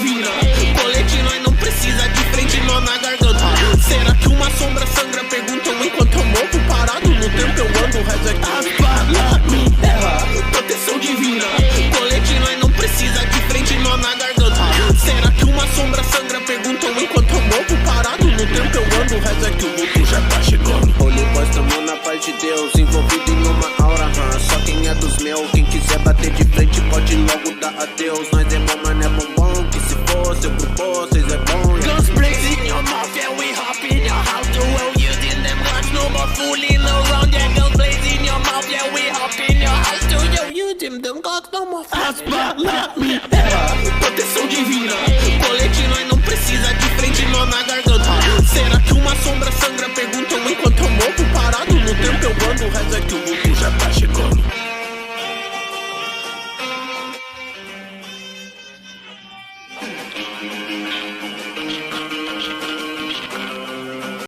divina. Colete nós não precisa de frente, nó na garganta. Será que uma sombra sangra? Perguntam enquanto eu morro parado no tempo eu ando. Reza aqui, fala me erra. Proteção divina. Colete nós não precisa de frente, nó na garganta. Será que uma sombra sangra? Perguntam enquanto eu morro parado no tempo eu ando. Reza que o vulto já tá chegando. Holy Boys, tamo na paz de Deus, envolvido em uma aura, só quem é dos meus. Quem quiser bater de frente pode logo dar adeus. Nós é bom, mas não é bombom, que se fosse eu propor, cês é bom. Guns blaze in your mouth, yeah, we hop in your house. The world using them guns, no more fooling around. Yeah, guns blaze in your mouth, yeah, we hop in your house. Do you using them guns, no more fala me erra. Proteção divina. Colete nós não precisa de frente, nó na garganta. Será que uma sombra sangra? Perguntam enquanto eu morro parado no tempo eu ando. Reza que o vulto